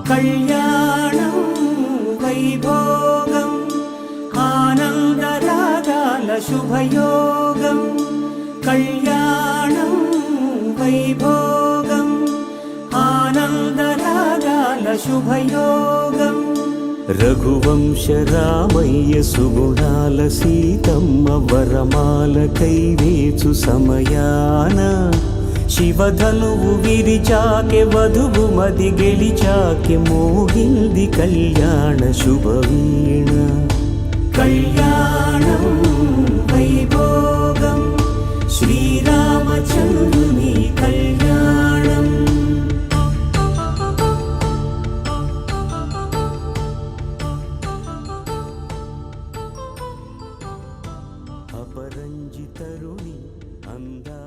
కళ్యాణం వైభోగం ఆనందరాగాల శుభయోగం కళ్యాణం వైభోగం ఆనందరాగాల శుభయోగం రఘువంశ రామయ్య సుగుణాల సీతమ్మ వరమాల కైవేచు సమయాన శివధనువు విరిచాకె వధువు మది గెలిచాకె మోగింది కళ్యాణ శుభవీణ కళ్యాణం వైభోగం శ్రీరామచంద్రుని కళ్యాణం అపరంజితరుని అందా